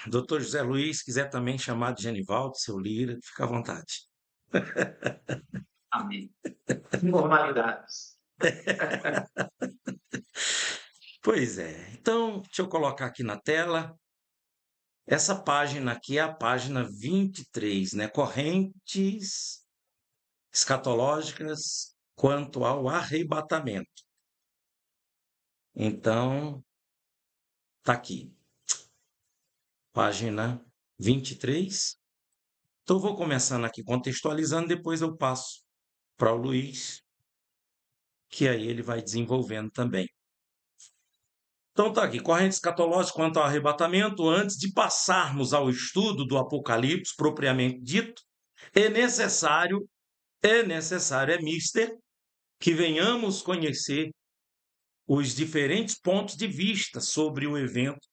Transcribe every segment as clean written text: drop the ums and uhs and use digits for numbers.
Doutor José Luiz, quiser também chamar de Genivaldo, seu Lira, fica à vontade. Amém. Formalidades. Pois é. Então, deixa eu colocar aqui na tela. Essa página aqui é a página 23, né? Correntes escatológicas quanto ao arrebatamento. Então, tá aqui. Página 23. Então, eu vou começando aqui contextualizando, depois eu passo para o Luiz, que aí ele vai desenvolvendo também. Então tá aqui, corrente escatológica quanto ao arrebatamento. Antes de passarmos ao estudo do Apocalipse propriamente dito, é mister, que venhamos conhecer os diferentes pontos de vista sobre o evento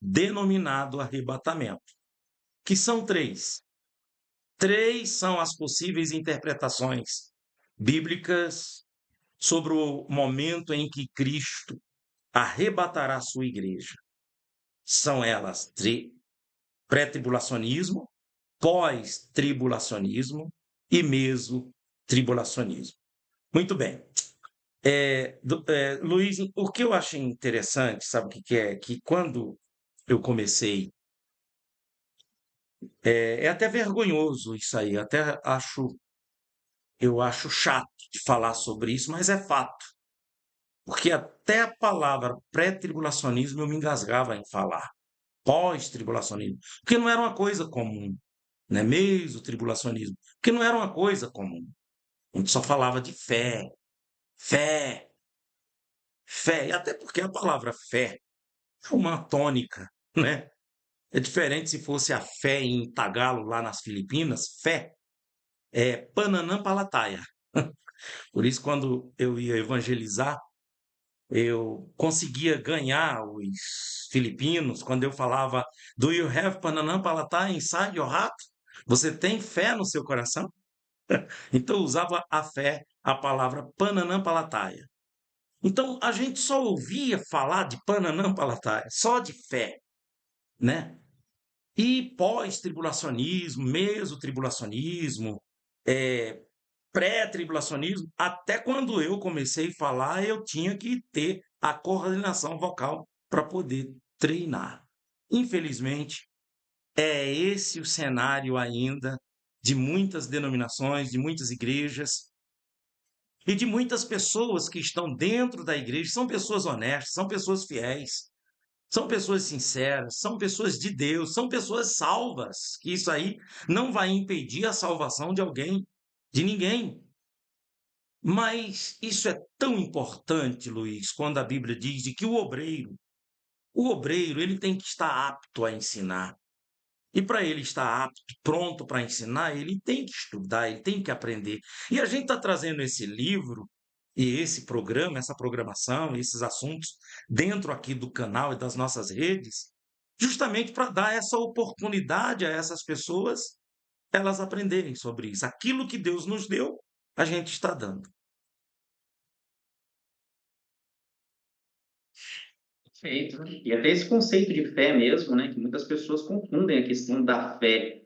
denominado arrebatamento, que são três. Três são as possíveis interpretações bíblicas sobre o momento em que Cristo arrebatará sua igreja. São elas pré-tribulacionismo, pós-tribulacionismo e meso-tribulacionismo. Muito bem. Luiz, o que eu achei interessante, sabe o que é? Que quando eu comecei, é até vergonhoso isso aí, eu acho chato de falar sobre isso, mas é fato. Porque até a palavra pré-tribulacionismo eu me engasgava em falar. Pós-tribulacionismo. Porque não era uma coisa comum, né? Meso-tribulacionismo. Porque não era uma coisa comum. A gente só falava de fé, fé, fé. E até porque a palavra fé é uma tônica, né? É diferente se fosse a fé em Tagalo, lá nas Filipinas. Fé é Pananã Palataya. Por isso, quando eu ia evangelizar, eu conseguia ganhar os filipinos quando eu falava Do you have Pananã Palataya inside your heart? Você tem fé no seu coração? Então, eu usava a fé, a palavra Pananã Palataya. Então, a gente só ouvia falar de Pananã Palataya, só de fé, né? E pós-tribulacionismo, meso-tribulacionismo, é, pré-tribulacionismo, até quando eu comecei a falar, eu tinha que ter a coordenação vocal para poder treinar. Infelizmente, é esse o cenário ainda de muitas denominações, de muitas igrejas e de muitas pessoas que estão dentro da igreja. São pessoas honestas, são pessoas fiéis, são pessoas sinceras, são pessoas de Deus, são pessoas salvas, que isso aí não vai impedir a salvação de alguém, de ninguém. Mas isso é tão importante, Luiz, quando a Bíblia diz de que o obreiro, ele tem que estar apto a ensinar. E para ele estar apto, pronto para ensinar, ele tem que estudar, ele tem que aprender. E a gente está trazendo esse livro e esse programa, essa programação, esses assuntos dentro aqui do canal e das nossas redes, justamente para dar essa oportunidade a essas pessoas, elas aprenderem sobre isso. Aquilo que Deus nos deu, a gente está dando. Perfeito. E até esse conceito de fé mesmo, né, que muitas pessoas confundem a questão da fé.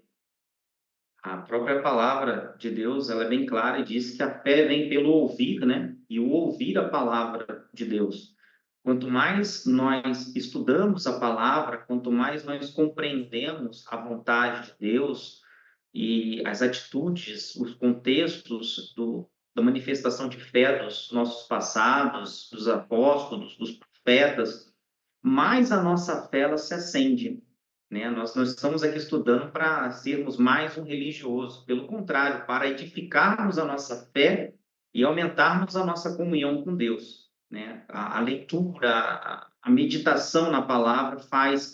A própria palavra de Deus, ela é bem clara e diz que a fé vem pelo ouvir, né? E o ouvir a palavra de Deus. Quanto mais nós estudamos a palavra, quanto mais nós compreendemos a vontade de Deus e as atitudes, os contextos da manifestação de fé dos nossos passados, dos apóstolos, dos profetas, mais a nossa fé ela se acende, né? Nós não estamos aqui estudando para sermos mais um religioso, pelo contrário, para edificarmos a nossa fé e aumentarmos a nossa comunhão com Deus, né? A leitura, a meditação na palavra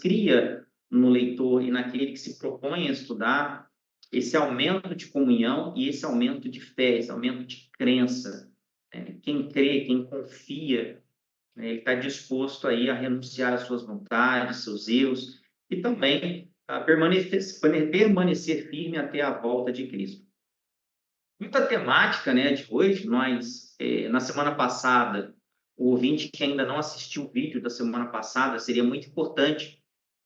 cria no leitor e naquele que se propõe a estudar esse aumento de comunhão e esse aumento de fé, esse aumento de crença, né? Quem crê, quem confia, né, ele está disposto aí a renunciar às suas vontades, seus erros, e também a permanecer firme até a volta de Cristo. Muita temática, né, de hoje, nós, na semana passada, o ouvinte que ainda não assistiu o vídeo da semana passada, seria muito importante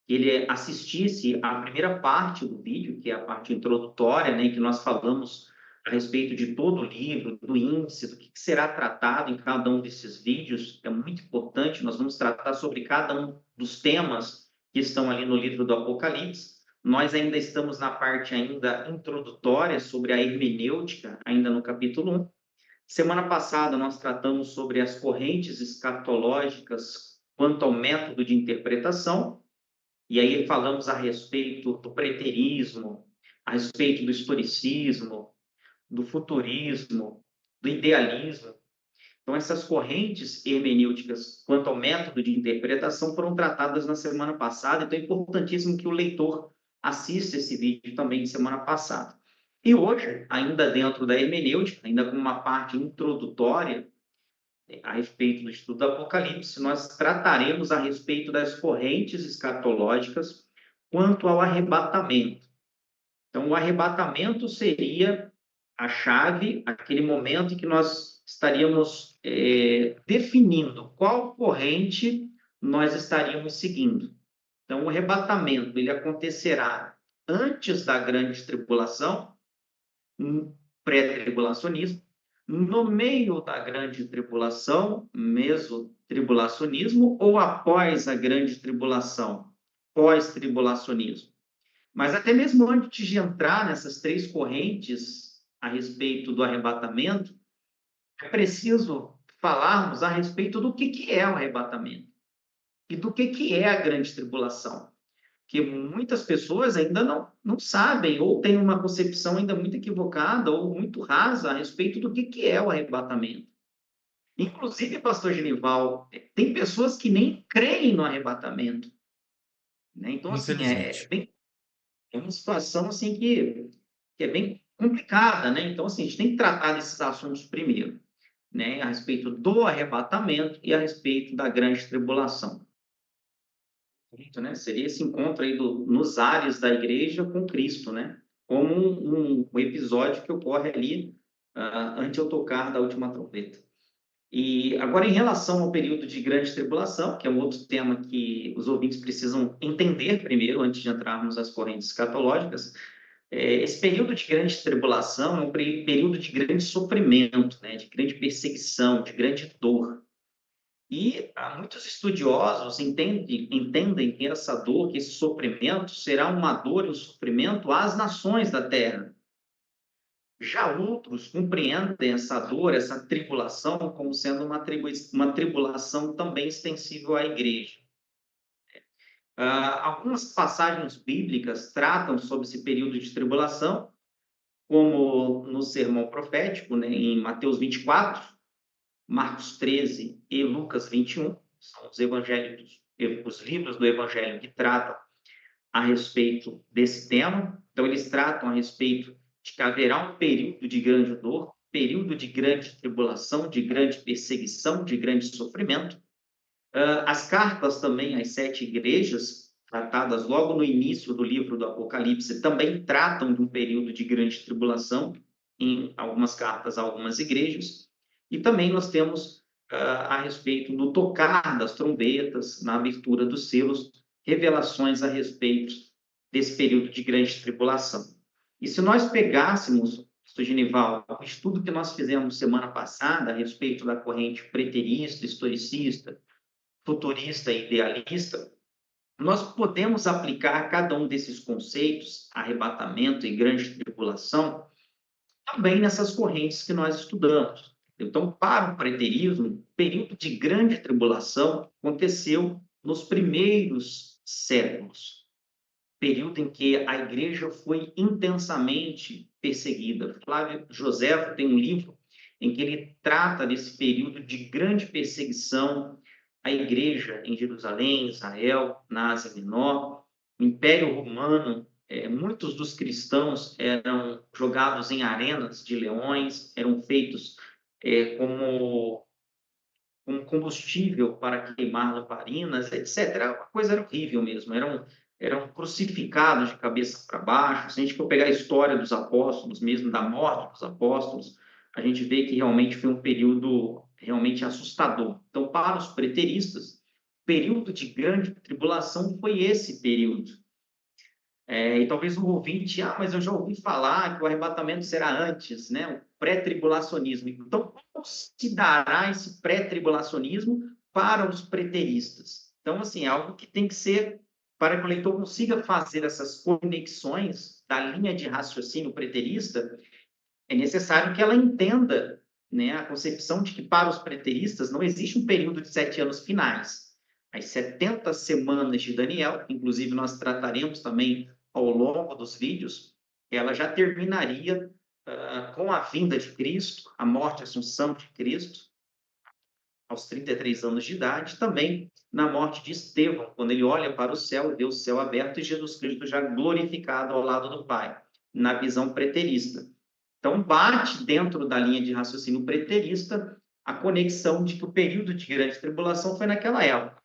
ele assistisse à primeira parte do vídeo, que é a parte introdutória, né, em que nós falamos a respeito de todo o livro, do índice, do que será tratado em cada um desses vídeos. É muito importante, nós vamos tratar sobre cada um dos temas que estão ali no livro do Apocalipse. Nós ainda estamos na parte ainda introdutória sobre a hermenêutica, ainda no capítulo 1. Semana passada nós tratamos sobre as correntes escatológicas quanto ao método de interpretação, e aí falamos a respeito do preterismo, a respeito do historicismo, do futurismo, do idealismo. Então, essas correntes hermenêuticas quanto ao método de interpretação foram tratadas na semana passada, então é importantíssimo que o leitor assista esse vídeo também de semana passada. E hoje, ainda dentro da hermenêutica, ainda com uma parte introdutória a respeito do estudo do Apocalipse, nós trataremos a respeito das correntes escatológicas quanto ao arrebatamento. Então, o arrebatamento seria a chave, aquele momento em que nós estaríamos definindo qual corrente nós estaríamos seguindo. Então, o arrebatamento ele acontecerá antes da grande tribulação, pré-tribulacionismo, no meio da grande tribulação, mesotribulacionismo, ou após a grande tribulação, pós-tribulacionismo. Mas até mesmo antes de entrar nessas três correntes a respeito do arrebatamento, é preciso falarmos a respeito do que é o arrebatamento e do que é a grande tribulação. Porque muitas pessoas ainda não sabem ou têm uma concepção ainda muito equivocada ou muito rasa a respeito do que é o arrebatamento. Inclusive, pastor Genival, tem pessoas que nem creem no arrebatamento. Né? Então, assim, Infelizmente. é uma situação assim que é bem complicada, né? Então, assim, a gente tem que tratar desses assuntos primeiro, né? A respeito do arrebatamento e a respeito da grande tribulação. Né? Seria esse encontro aí nos ares da igreja com Cristo, né? Como um episódio que ocorre ali antes eu tocar da última trombeta. E agora, em relação ao período de grande tribulação, que é um outro tema que os ouvintes precisam entender primeiro, antes de entrarmos nas correntes escatológicas, esse período de grande tribulação é um período de grande sofrimento, né? De grande perseguição, de grande dor. E muitos estudiosos entendem que essa dor, que esse sofrimento, será uma dor e um sofrimento às nações da terra. Já outros compreendem essa dor, essa tribulação, como sendo uma tribulação também extensível à igreja. Algumas passagens bíblicas tratam sobre esse período de tribulação, como no sermão profético, né, em Mateus 24, Marcos 13 e Lucas 21, são os livros do Evangelho que tratam a respeito desse tema. Então, eles tratam a respeito de que haverá um período de grande dor, período de grande tribulação, de grande perseguição, de grande sofrimento. As cartas também às 7 igrejas, tratadas logo no início do livro do Apocalipse, também tratam de um período de grande tribulação, em algumas cartas a algumas igrejas. E também nós temos a respeito do tocar das trombetas, na abertura dos selos, revelações a respeito desse período de grande tribulação. E se nós pegássemos, Pastor Genival, o estudo que nós fizemos semana passada a respeito da corrente preterista, historicista, futurista e idealista, nós podemos aplicar cada um desses conceitos, arrebatamento e grande tribulação, também nessas correntes que nós estudamos. Então, para o preterismo, o período de grande tribulação aconteceu nos primeiros séculos, período em que a igreja foi intensamente perseguida. Flávio Josefo tem um livro em que ele trata desse período de grande perseguição à igreja em Jerusalém, Israel, na Ásia Menor, o Império Romano. Muitos dos cristãos eram jogados em arenas de leões, eram feitos como combustível para queimar lamparinas, etc. A coisa era horrível mesmo, eram crucificados de cabeça para baixo. Se a gente for pegar a história dos apóstolos, mesmo da morte dos apóstolos, a gente vê que realmente foi um período realmente assustador. Então, para os preteristas, período de grande tribulação foi esse período. E talvez o ouvinte, mas eu já ouvi falar que o arrebatamento será antes, né? O pré-tribulacionismo. Então, como se dará esse pré-tribulacionismo para os preteristas? Então, assim, é algo que tem que ser para que o leitor consiga fazer essas conexões da linha de raciocínio preterista, é necessário que ela entenda, né, a concepção de que para os preteristas não existe um período de 7 anos finais. As 70 semanas de Daniel, inclusive nós trataremos também ao longo dos vídeos, ela já terminaria com a vinda de Cristo, a morte e a assunção de Cristo, aos 33 anos de idade, também na morte de Estevão, quando ele olha para o céu, vê o céu aberto e Jesus Cristo já glorificado ao lado do Pai, na visão preterista. Então, bate dentro da linha de raciocínio preterista a conexão de que o período de grande tribulação foi naquela época.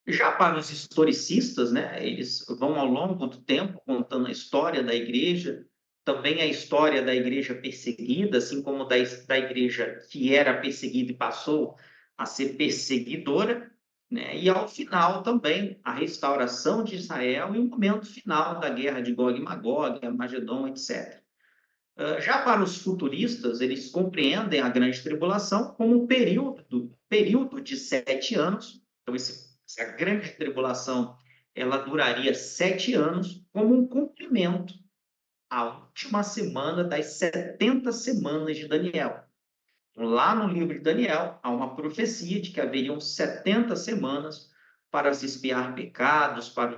Já para os historicistas, né, eles vão ao longo do tempo contando a história da igreja, também a história da igreja perseguida, assim como da igreja que era perseguida e passou a ser perseguidora, né, e ao final também a restauração de Israel e o momento final da guerra de Gog e Magog, Armagedon, etc. Já para os futuristas, eles compreendem a grande tribulação como um período de 7 anos. Então, essa grande tribulação ela duraria 7 anos, como um cumprimento à última semana das 70 semanas de Daniel. Então, lá no livro de Daniel, há uma profecia de que haveriam 70 semanas para se expiar pecados, para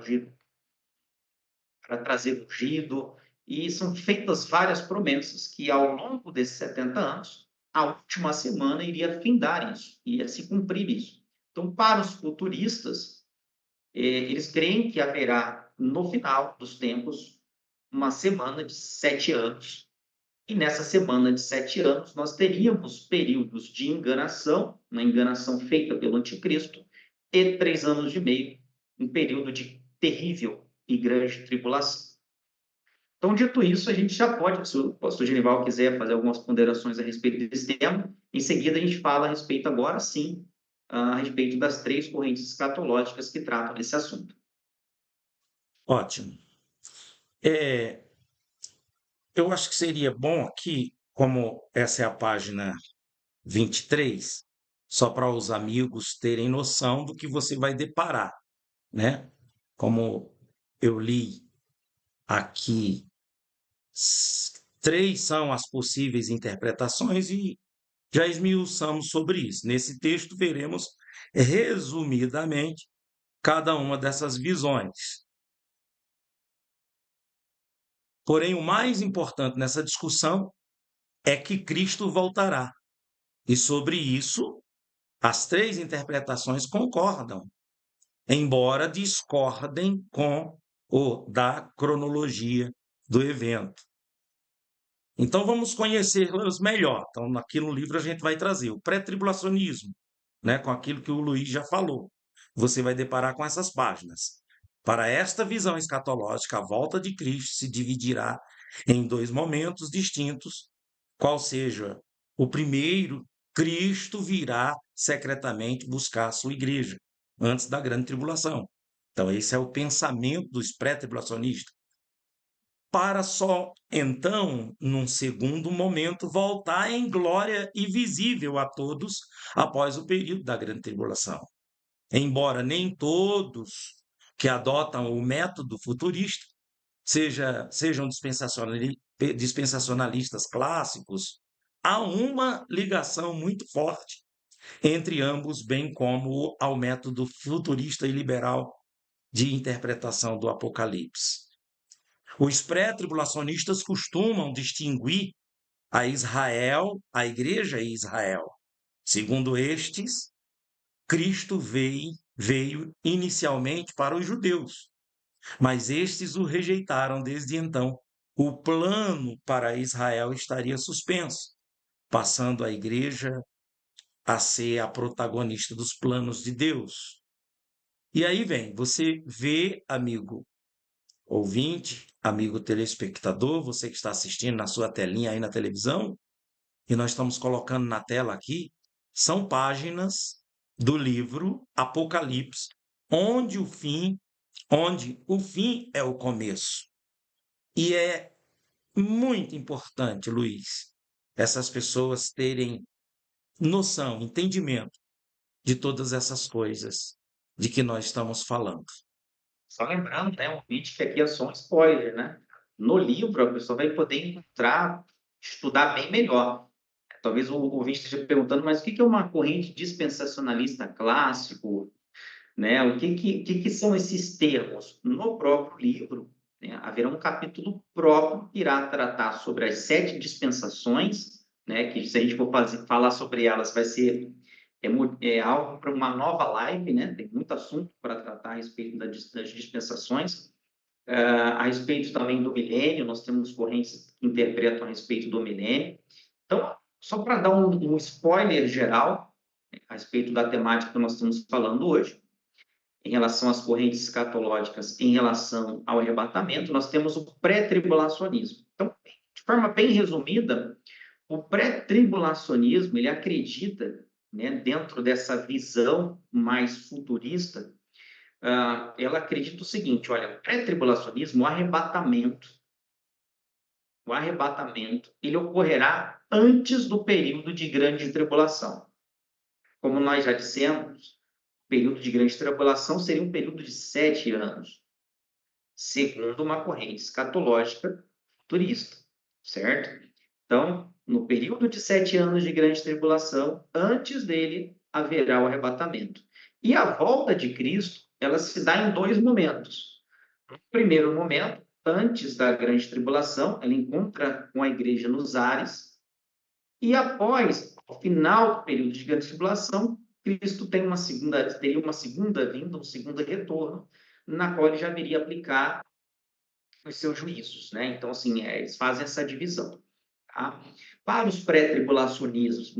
trazer ungido, e são feitas várias promessas que, ao longo desses 70 anos, a última semana iria findar isso, iria se cumprir isso. Então, para os futuristas, eles creem que haverá, no final dos tempos, uma semana de 7 anos, e nessa semana de 7 anos, nós teríamos períodos de enganação, uma enganação feita pelo anticristo, e 3 anos e meio, um período de terrível e grande tribulação. Então, dito isso, a gente já pode, se o pastor Genival quiser fazer algumas ponderações a respeito desse tema, em seguida a gente fala a respeito, agora sim, a respeito das 3 correntes escatológicas que tratam desse assunto. Ótimo. Eu acho que seria bom aqui, como essa é a página 23, só para os amigos terem noção do que você vai deparar, né? Como eu li aqui, 3 são as possíveis interpretações e já esmiuçamos sobre isso. Nesse texto, veremos resumidamente cada uma dessas visões. Porém, o mais importante nessa discussão é que Cristo voltará. E sobre isso, as 3 interpretações concordam, embora discordem com o da cronologia do evento. Então, vamos conhecê-las melhor. Então, aqui no livro a gente vai trazer o pré-tribulacionismo, né, com aquilo que o Luiz já falou. Você vai deparar com essas páginas. Para esta visão escatológica, a volta de Cristo se dividirá em 2 momentos distintos, qual seja o primeiro, Cristo virá secretamente buscar a sua igreja antes da grande tribulação. Então, esse é o pensamento dos pré-tribulacionistas. Para só então, num segundo momento, voltar em glória e visível a todos após o período da grande tribulação. Embora nem todos que adotam o método futurista sejam dispensacionalistas clássicos, há uma ligação muito forte entre ambos, bem como ao método futurista e liberal de interpretação do Apocalipse. Os pré-tribulacionistas costumam distinguir a Israel, a igreja e Israel. Segundo estes, Cristo veio inicialmente para os judeus, mas estes o rejeitaram desde então. O plano para Israel estaria suspenso, passando a igreja a ser a protagonista dos planos de Deus. E aí vem, você vê, amigo ouvinte, amigo telespectador, você que está assistindo na sua telinha aí na televisão, e nós estamos colocando na tela aqui, são páginas do livro Apocalipse, onde o fim é o começo. E é muito importante, Luiz, essas pessoas terem noção, entendimento de todas essas coisas de que nós estamos falando. Só lembrando, né, um vídeo que aqui é só um spoiler, né? No livro, a pessoa vai poder encontrar, estudar bem melhor. Talvez o ouvinte esteja perguntando, mas o que que é uma corrente dispensacionalista clássico, né? O que que são esses termos? No próprio livro, né, haverá um capítulo próprio que irá tratar sobre as 7 dispensações, né? Que se a gente for falar sobre elas, vai ser algo para uma nova live, né? Tem muito assunto para tratar a respeito das dispensações. A respeito também do milênio, nós temos correntes que interpretam a respeito do milênio. Então, só para dar um spoiler geral, né, a respeito da temática que nós estamos falando hoje, em relação às correntes escatológicas, em relação ao arrebatamento, nós temos o pré-tribulacionismo. Então, de forma bem resumida, o pré-tribulacionismo, ele acredita, né, dentro dessa visão mais futurista, ela acredita o seguinte, olha, o pré-tribulacionismo, o arrebatamento, ele ocorrerá antes do período de grande tribulação. Como nós já dissemos, o período de grande tribulação seria um período de 7 anos, segundo uma corrente escatológica futurista, certo? Então, no período de 7 anos de grande tribulação, antes dele haverá o arrebatamento. E a volta de Cristo, ela se dá em 2 momentos. No primeiro momento, antes da grande tribulação, ela encontra com a igreja nos ares, e após o final do período de grande tribulação, Cristo teria uma segunda vinda, um segundo retorno, na qual ele já viria aplicar os seus juízos, né? Então, assim, eles fazem essa divisão, tá? Para os pré-tribulacionistas,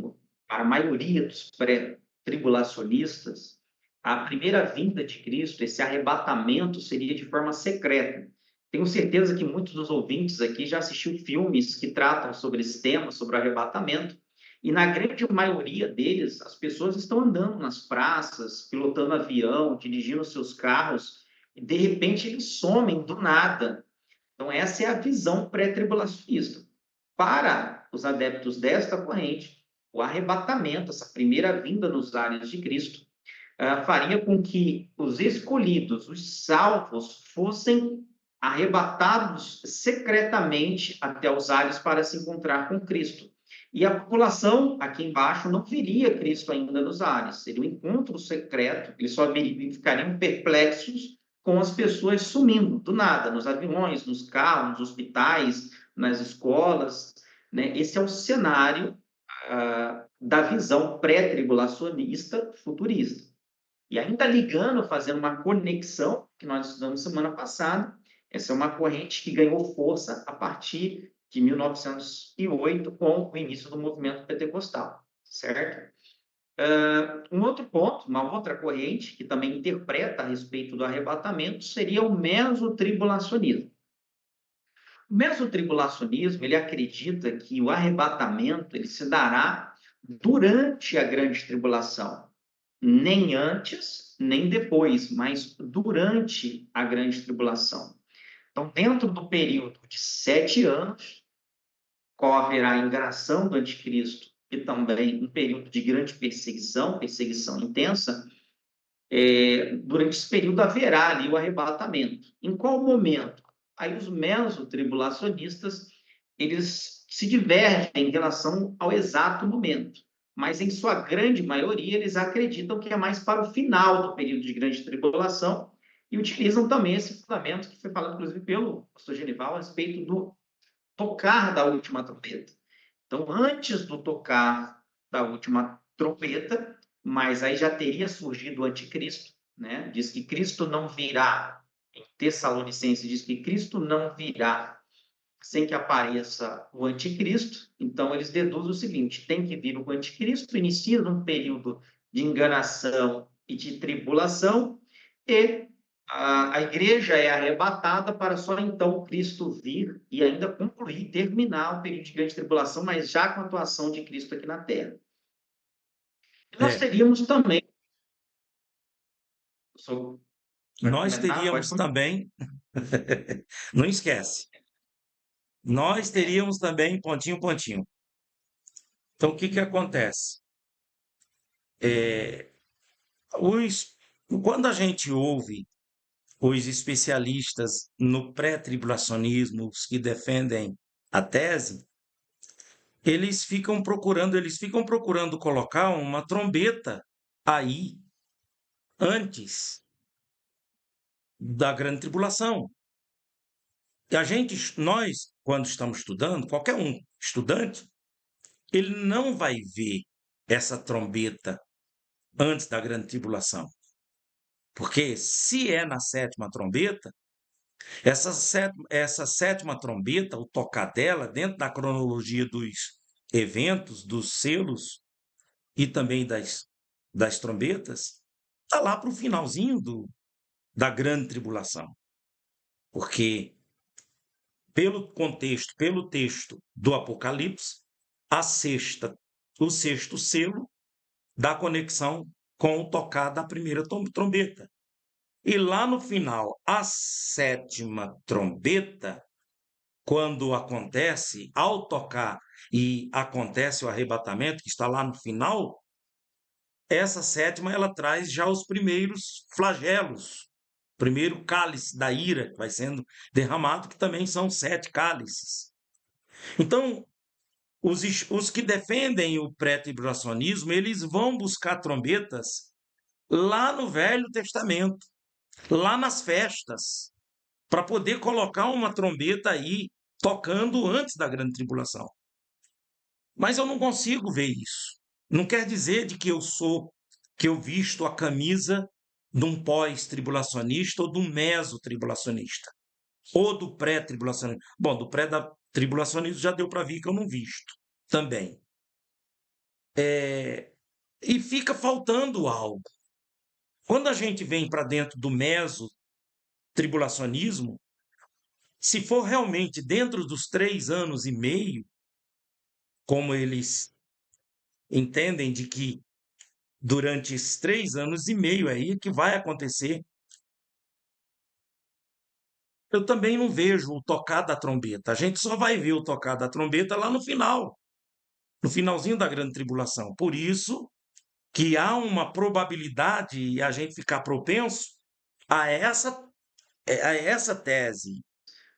para a maioria dos pré-tribulacionistas, a primeira vinda de Cristo, esse arrebatamento, seria de forma secreta. Tenho certeza que muitos dos ouvintes aqui já assistiu filmes que tratam sobre esse tema, sobre o arrebatamento, e na grande maioria deles, as pessoas estão andando nas praças, pilotando avião, dirigindo seus carros, e de repente eles somem do nada. Então, essa é a visão pré-tribulacionista. Para os adeptos desta corrente, o arrebatamento, essa primeira vinda nos ares de Cristo, faria com que os escolhidos, os salvos, fossem arrebatados secretamente até os ares para se encontrar com Cristo. E a população, aqui embaixo, não veria Cristo ainda nos ares. Seria um encontro secreto, eles só ficariam perplexos com as pessoas sumindo do nada, nos aviões, nos carros, nos hospitais, nas escolas, né? Esse é o cenário da visão pré-tribulacionista futurista. E ainda ligando, fazendo uma conexão que nós estudamos semana passada, essa é uma corrente que ganhou força a partir de 1908 com o início do movimento pentecostal, certo? Um outro ponto, uma outra corrente que também interpreta a respeito do arrebatamento seria o mesotribulacionismo. O mesotribulacionismo, ele acredita que o arrebatamento ele se dará durante a grande tribulação, nem antes, nem depois, mas durante a grande tribulação. Então, dentro do período de 7 anos, ocorrerá a enganação do anticristo e também um período de grande perseguição intensa. Durante esse período haverá ali o arrebatamento. Em qual momento? Aí os mesotribulacionistas, eles se divergem em relação ao exato momento, mas em sua grande maioria eles acreditam que é mais para o final do período de grande tribulação e utilizam também esse fundamento que foi falado inclusive pelo pastor Genival a respeito do tocar da última trombeta. Então, antes do tocar da última trombeta, mas aí já teria surgido o anticristo, né? Diz que Cristo não virá. Em Tessalonicenses diz que Cristo não virá sem que apareça o anticristo. Então, eles deduzem o seguinte: tem que vir o anticristo, inicia num período de enganação e de tribulação, e a igreja é arrebatada para só então Cristo vir e ainda concluir, terminar o período de grande tribulação, mas já com a atuação de Cristo aqui na Terra. E nós É, teríamos também Sou Vai Nós comentar? Pode teríamos continuar. também, não esquece, nós teríamos também pontinho, pontinho. Então, o que que acontece? É, os, quando a gente ouve os especialistas no pré-tribulacionismo, os que defendem a tese, eles ficam procurando colocar uma trombeta aí antes da grande tribulação. E nós, quando estamos estudando, qualquer um estudante, ele não vai ver essa trombeta antes da grande tribulação. Porque se é na sétima trombeta, essa sétima trombeta, o tocar dela, dentro da cronologia dos eventos, dos selos e também das trombetas, está lá para o finalzinho da grande tribulação. Porque, pelo contexto, pelo texto do Apocalipse, o sexto selo dá conexão com o tocar da primeira trombeta. E lá no final, a sétima trombeta, quando acontece, ao tocar e acontece o arrebatamento, que está lá no final, essa sétima ela traz já os primeiros flagelos, primeiro cálice da ira que vai sendo derramado, que também são 7 cálices. Então, os que defendem o pré-tribulacionismo, eles vão buscar trombetas lá no Velho Testamento, lá nas festas, para poder colocar uma trombeta aí tocando antes da grande tribulação. Mas eu não consigo ver isso. Não quer dizer de que eu visto a camisa de um pós-tribulacionista ou de um meso-tribulacionista, ou do pré-tribulacionista. Bom, do pré-tribulacionista já deu para ver que eu não visto também. E fica faltando algo. Quando a gente vem para dentro do meso-tribulacionismo, se for realmente dentro dos 3 anos e meio, como eles entendem de que durante esses 3 anos e meio aí que vai acontecer, eu também não vejo o tocar da trombeta. A gente só vai ver o tocar da trombeta lá no final, no finalzinho da grande tribulação. Por isso que há uma probabilidade e a gente ficar propenso a essa tese.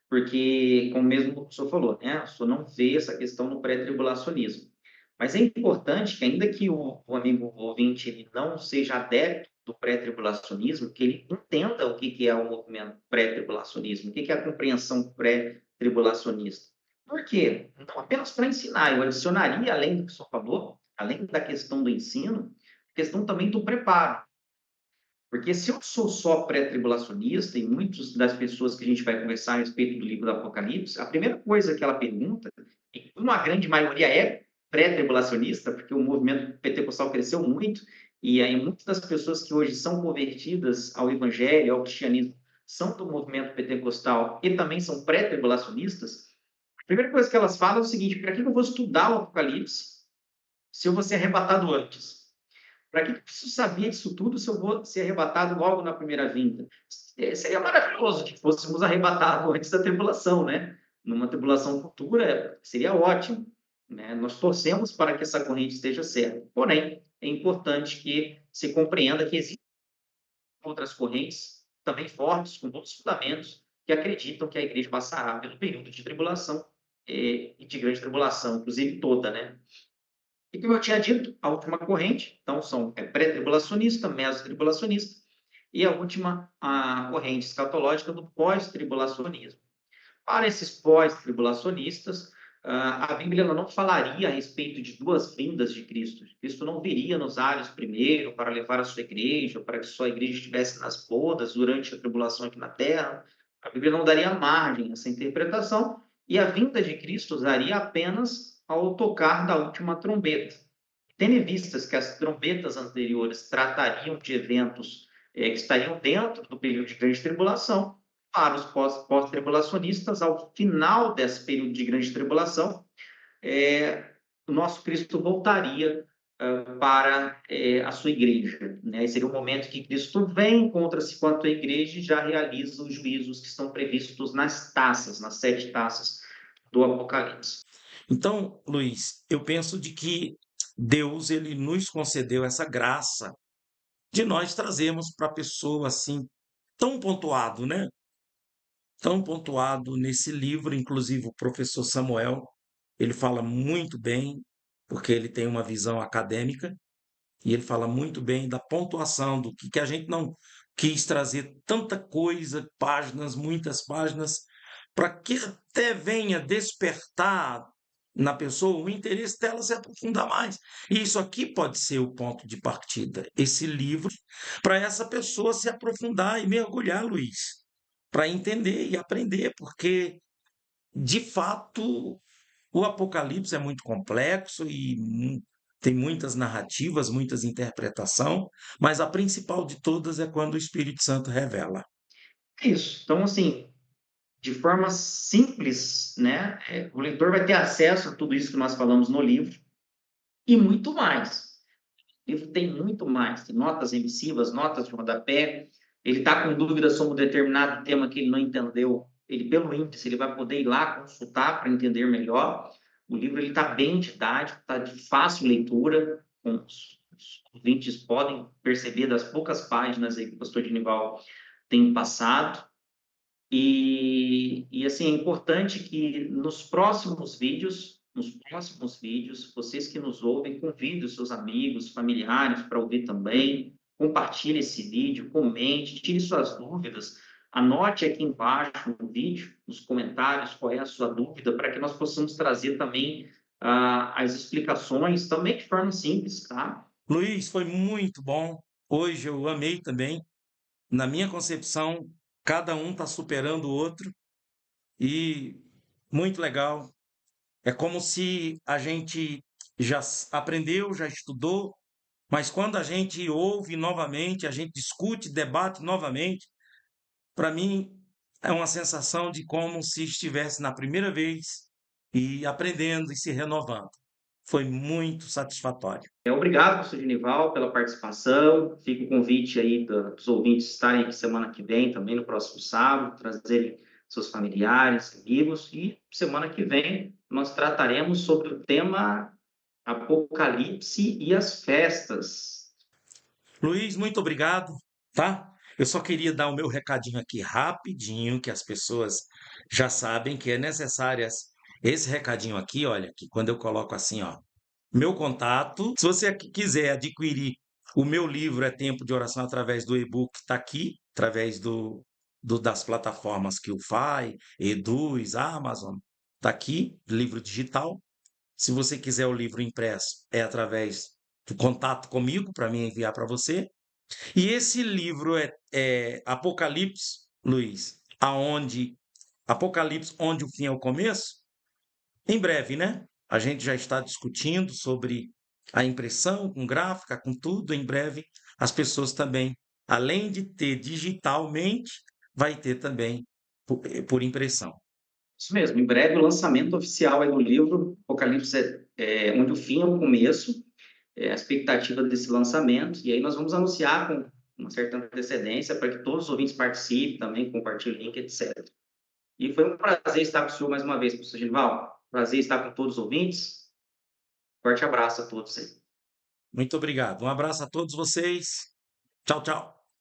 Porque, como mesmo o senhor falou, né, o senhor não vê essa questão no pré-tribulacionismo. Mas é importante que, ainda que o amigo ouvinte ele não seja adepto do pré-tribulacionismo, que ele entenda o que é o movimento pré-tribulacionismo, o que é a compreensão pré-tribulacionista. Por quê? Não apenas para ensinar, eu adicionaria, além do que o senhor falou, além da questão do ensino, a questão também do preparo. Porque se eu sou só pré-tribulacionista, e muitas das pessoas que a gente vai conversar a respeito do livro do Apocalipse, a primeira coisa que ela pergunta, e uma grande maioria é pré-tribulacionista, porque o movimento pentecostal cresceu muito, e aí muitas das pessoas que hoje são convertidas ao evangelho, ao cristianismo, são do movimento pentecostal e também são pré-tribulacionistas. A primeira coisa que elas falam é o seguinte: para que eu vou estudar o Apocalipse se eu vou ser arrebatado antes? Para que eu preciso saber disso tudo se eu vou ser arrebatado logo na primeira vinda? Seria maravilhoso que fôssemos arrebatados antes da tribulação, né? Numa tribulação futura, seria ótimo, né? Nós torcemos para que essa corrente esteja certa. Porém, é importante que se compreenda que existem outras correntes também fortes, com bons fundamentos, que acreditam que a igreja passará pelo período de tribulação e de grande tribulação, inclusive toda, né? E como eu tinha dito, a última corrente, então, são pré-tribulacionista, meso-tribulacionista, e a última, a corrente escatológica do pós-tribulacionismo. Para esses pós-tribulacionistas, a Bíblia não falaria a respeito de duas vindas de Cristo. Cristo não viria nos ares primeiro para levar a sua igreja, para que sua igreja estivesse nas bodas durante a tribulação aqui na terra. A Bíblia não daria margem a essa interpretação, e a vinda de Cristo usaria apenas ao tocar da última trombeta. Tendo em vistas que as trombetas anteriores tratariam de eventos que estariam dentro do período de grande tribulação, para os pós-tribulacionistas, ao final desse período de grande tribulação, o nosso Cristo voltaria para a sua igreja, né? E seria o momento que Cristo vem, encontra-se com a tua igreja e já realiza os juízos que estão previstos nas taças, nas 7 taças do Apocalipse. Então, Luiz, eu penso de que Deus ele nos concedeu essa graça de nós trazermos para a pessoa assim tão pontuado, né? Tão pontuado nesse livro, inclusive o professor Samuel, ele fala muito bem, porque ele tem uma visão acadêmica, e ele fala muito bem da pontuação, do que a gente não quis trazer tanta coisa, páginas, muitas páginas, para que até venha despertar na pessoa o interesse dela se aprofundar mais. E isso aqui pode ser o ponto de partida, esse livro, para essa pessoa se aprofundar e mergulhar, Luiz, para entender e aprender, porque de fato o Apocalipse é muito complexo e tem muitas narrativas, muitas interpretações, mas a principal de todas é quando o Espírito Santo revela. É isso. Então, assim, de forma simples, né, o leitor vai ter acesso a tudo isso que nós falamos no livro e muito mais. O livro tem muito mais, tem notas emissivas, notas de rodapé. Ele está com dúvidas sobre um determinado tema que ele não entendeu, ele, pelo índice, ele vai poder ir lá consultar para entender melhor. O livro está bem didático, está de fácil leitura, como os ouvintes podem perceber das poucas páginas aí que o pastor Dinival tem passado. E assim, é importante que nos próximos vídeos, vocês que nos ouvem, convidem os seus amigos, familiares para ouvir também, compartilhe esse vídeo, comente, tire suas dúvidas, anote aqui embaixo no vídeo, nos comentários, qual é a sua dúvida, para que nós possamos trazer também as explicações, também de forma simples, tá? Luiz, foi muito bom. Hoje eu amei também. Na minha concepção, cada um está superando o outro e muito legal. É como se a gente já aprendeu, já estudou, mas quando a gente ouve novamente, a gente discute, debate novamente, para mim é uma sensação de como se estivesse na primeira vez e aprendendo e se renovando. Foi muito satisfatório. Obrigado, professor Genival, pela participação. Fica o convite aí dos ouvintes estarem aqui semana que vem, também no próximo sábado, trazerem seus familiares, amigos. E semana que vem nós trataremos sobre o tema Apocalipse e as festas. Luiz, muito obrigado, tá? Eu só queria dar o meu recadinho aqui rapidinho, que as pessoas já sabem que é necessário esse recadinho aqui, olha, que quando eu coloco assim, ó, meu contato, se você quiser adquirir o meu livro É Tempo de Oração através do e-book, está aqui, através das plataformas que o Fai, Eduz, Amazon, está aqui, livro digital. Se você quiser o livro impresso, é através do contato comigo, para mim enviar para você. E esse livro é Apocalipse, Luiz, Apocalipse, onde o fim é o começo, em breve, né? A gente já está discutindo sobre a impressão, com gráfica, com tudo. Em breve, as pessoas também, além de ter digitalmente, vai ter também por impressão. Isso mesmo, em breve o lançamento oficial aí do livro Apocalipse onde o fim é o começo, a expectativa desse lançamento, e aí nós vamos anunciar com uma certa antecedência para que todos os ouvintes participem também, compartilhem o link, etc. E foi um prazer estar com o senhor mais uma vez, professor Genival. Prazer estar com todos os ouvintes. Forte abraço a todos aí. Muito obrigado. Um abraço a todos vocês. Tchau, tchau.